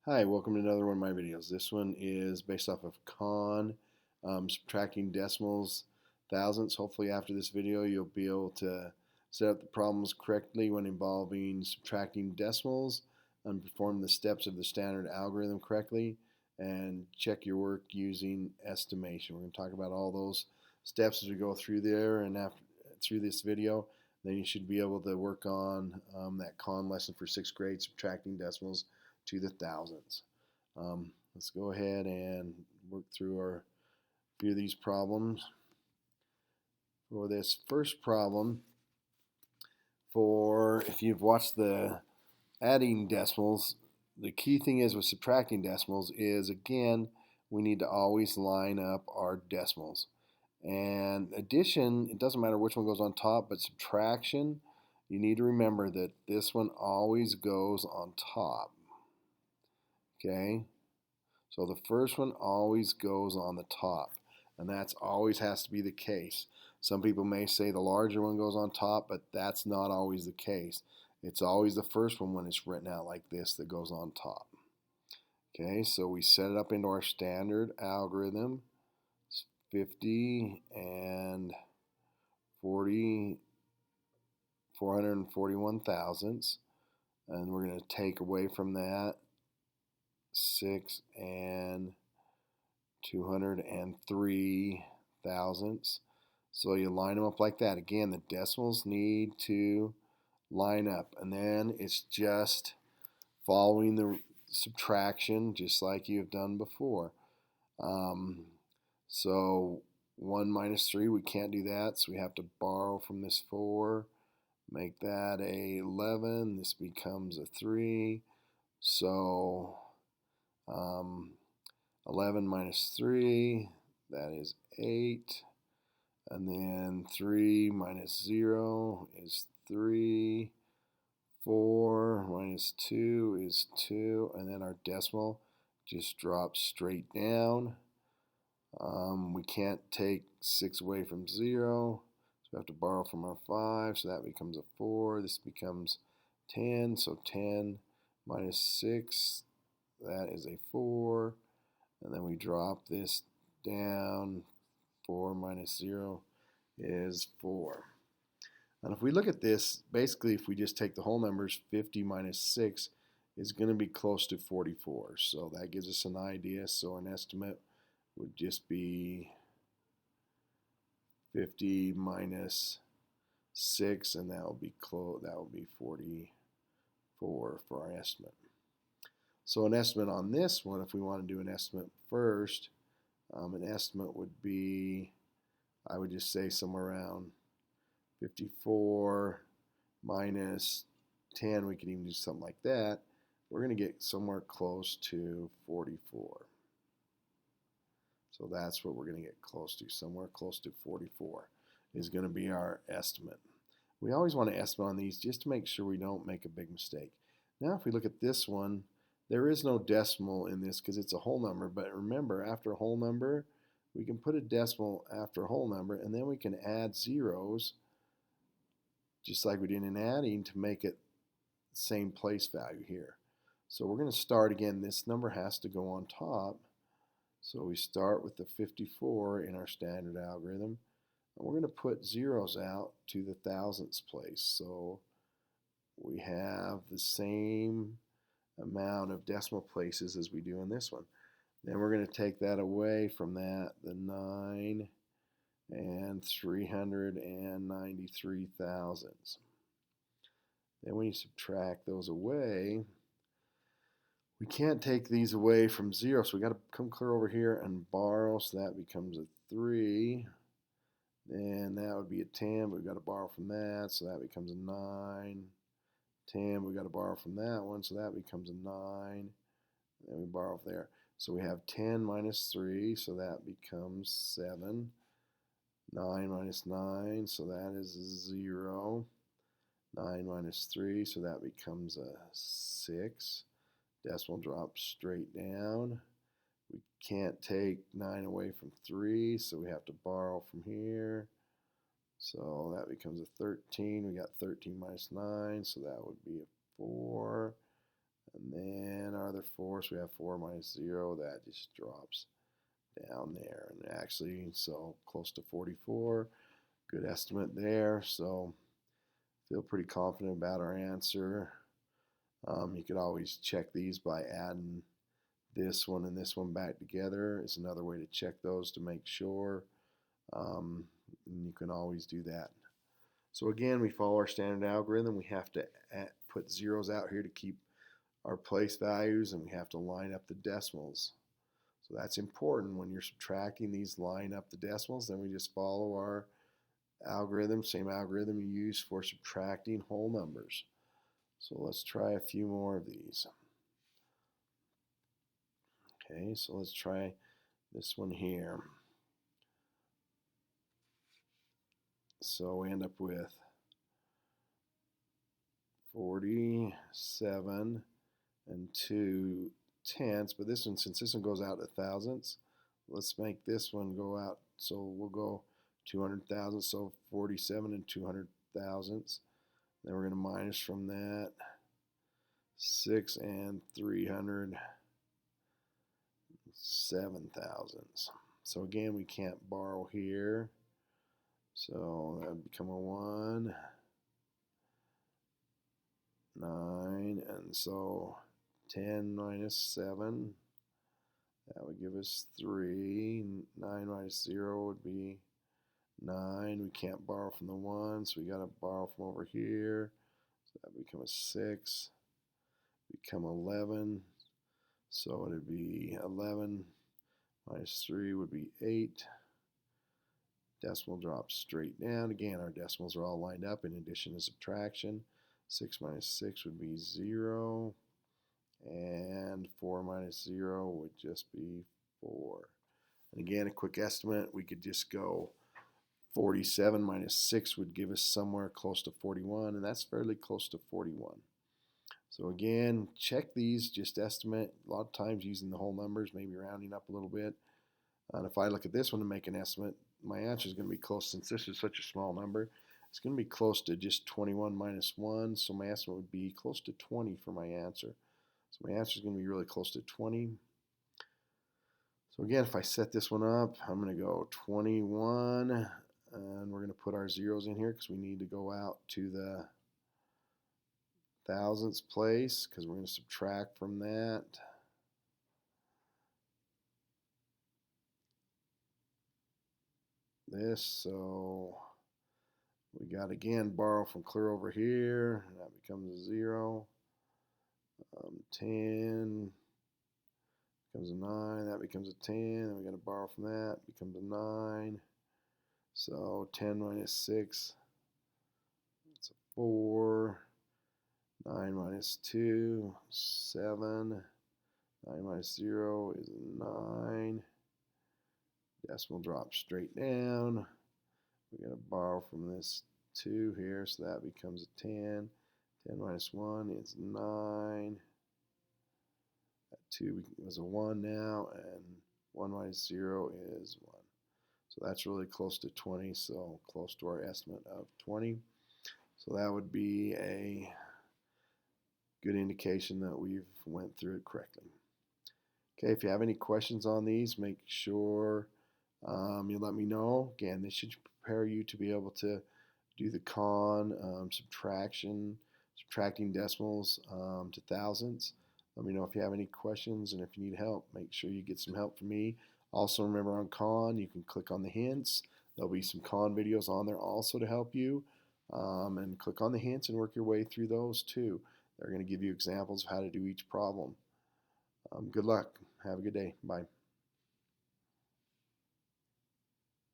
Hi, welcome to another one of my videos. This one is based off of subtracting decimals, thousandths. Hopefully after this video you'll be able to set up the problems correctly when involving subtracting decimals and perform the steps of the standard algorithm correctly and check your work using estimation. We're going to talk about all those steps as we go through there and through this video. Then you should be able to work on that lesson for 6th grade, subtracting decimals to the thousandths. Let's go ahead and work through a few of these problems. For this first problem, if you've watched the adding decimals, the key thing is with subtracting decimals is, again, we need to always line up our decimals. And addition, it doesn't matter which one goes on top, but subtraction, you need to remember that this one always goes on top. Okay, so the first one always goes on the top, and that's always has to be the case. Some people may say the larger one goes on top, but that's not always the case. It's always the first one when it's written out like this that goes on top. Okay, so we set it up into our standard algorithm. It's 50 and 441 thousandths, and we're going to take away from that 6 and 203 thousandths. So you line them up like that. Again, the decimals need to line up, and then it's just following the subtraction just like you've done before. So 1 minus 3, we can't do that, so we have to borrow from this 4, make that a 11, this becomes a 3, so 11 minus 3, that is 8, and then 3 minus 0 is 3, 4 minus 2 is 2, and then our decimal just drops straight down. We can't take 6 away from 0, so we have to borrow from our 5, so that becomes a 4, this becomes 10, so 10 minus 6, that is a 4, and then we drop this down. 4 minus 0 is 4. And if we look at this, basically if we just take the whole numbers, 50 minus 6 is going to be close to 44. So that gives us an idea. So an estimate would just be 50 minus 6, and that will be 44 for our estimate. So an estimate on this one, if we want to do an estimate first, an estimate would be, I would just say somewhere around 54 minus 10. We could even do something like that. We're going to get somewhere close to 44. So that's what we're going to get close to. Somewhere close to 44 is going to be our estimate. We always want to estimate on these just to make sure we don't make a big mistake. Now if we look at this one, there is no decimal in this because it's a whole number, but remember, after a whole number, we can put a decimal after a whole number, and then we can add zeros, just like we did in adding, to make it the same place value here. So we're going to start again. This number has to go on top, so we start with the 54 in our standard algorithm, and we're going to put zeros out to the thousandths place. So we have the same amount of decimal places as we do in this one. Then we're going to take that away from that, the 9 and 393 thousandths. Then when you subtract those away, we can't take these away from 0, so we got to come clear over here and borrow, so that becomes a 3. Then that would be a 10, but we've got to borrow from that, so that becomes a 9. 10, we got to borrow from that one, so that becomes a 9. Then we borrow there. So we have 10 minus 3, so that becomes 7. 9 minus 9, so that is 0. 9 minus 3, so that becomes a 6. Decimal drops straight down. We can't take 9 away from 3, so we have to borrow from here. So that becomes a 13. We got 13 minus 9, so that would be a 4. And another 4, so we have 4 minus 0. That just drops down there. And actually, so close to 44. Good estimate there. So feel pretty confident about our answer. You could always check these by adding this one and this one back together. Is another way to check those to make sure. And you can always do that. So again, we follow our standard algorithm. We have to put zeros out here to keep our place values, and we have to line up the decimals. So that's important. When you're subtracting, these line up the decimals. Then we just follow our algorithm, same algorithm you use for subtracting whole numbers. So let's try a few more of these. Okay, so let's try this one here. So we end up with 47 and 2/10, but this one, since this one goes out to thousandths, let's make this one go out. So we'll go 200 thousandths, so 47 and 200 thousandths. Then we're going to minus from that 6 and 307 thousandths. So again, we can't borrow here. So that would become a 1, 9, and so 10 minus 7, that would give us 3. 9 minus 0 would be 9. We can't borrow from the 1, so we got to borrow from over here. So that would become a 6, become 11. So it would be 11 minus 3 would be 8. Decimal drops straight down. Again, our decimals are all lined up in addition to subtraction. 6 minus 6 would be 0. And 4 minus 0 would just be 4. And again, a quick estimate, we could just go 47 minus 6 would give us somewhere close to 41, and that's fairly close to 41. So again, check these, just estimate. A lot of times using the whole numbers, maybe rounding up a little bit. And if I look at this one to make an estimate, my answer is going to be close, since this is such a small number, it's going to be close to just 21 minus 1, so my estimate would be close to 20 for my answer. So my answer is going to be really close to 20. So again, if I set this one up, I'm going to go 21, and we're going to put our zeros in here because we need to go out to the thousandths place, because we're going to subtract from that. This, so we got again borrow from clear over here, and that becomes a 0. 10 becomes a 9, that becomes a 10, then we got to borrow from that, becomes a 9. So 10 minus 6, it's a 4. 9 minus 2, 7. 9 minus 0 is a 9. Decimal drops straight down. We got to borrow from this 2 here, so that becomes a 10. 10 minus 1 is 9. That 2 is a 1 now, and 1 minus 0 is 1. So that's really close to 20, so close to our estimate of 20. So that would be a good indication that we've went through it correctly. Okay, if you have any questions on these, make sure you let me know. Again, this should prepare you to be able to do the subtracting decimals to thousandths. Let me know if you have any questions, and if you need help, make sure you get some help from me. Also, remember on con, you can click on the hints. There'll be some con videos on there also to help you. And click on the hints and work your way through those too. They're going to give you examples of how to do each problem. Good luck. Have a good day. Bye.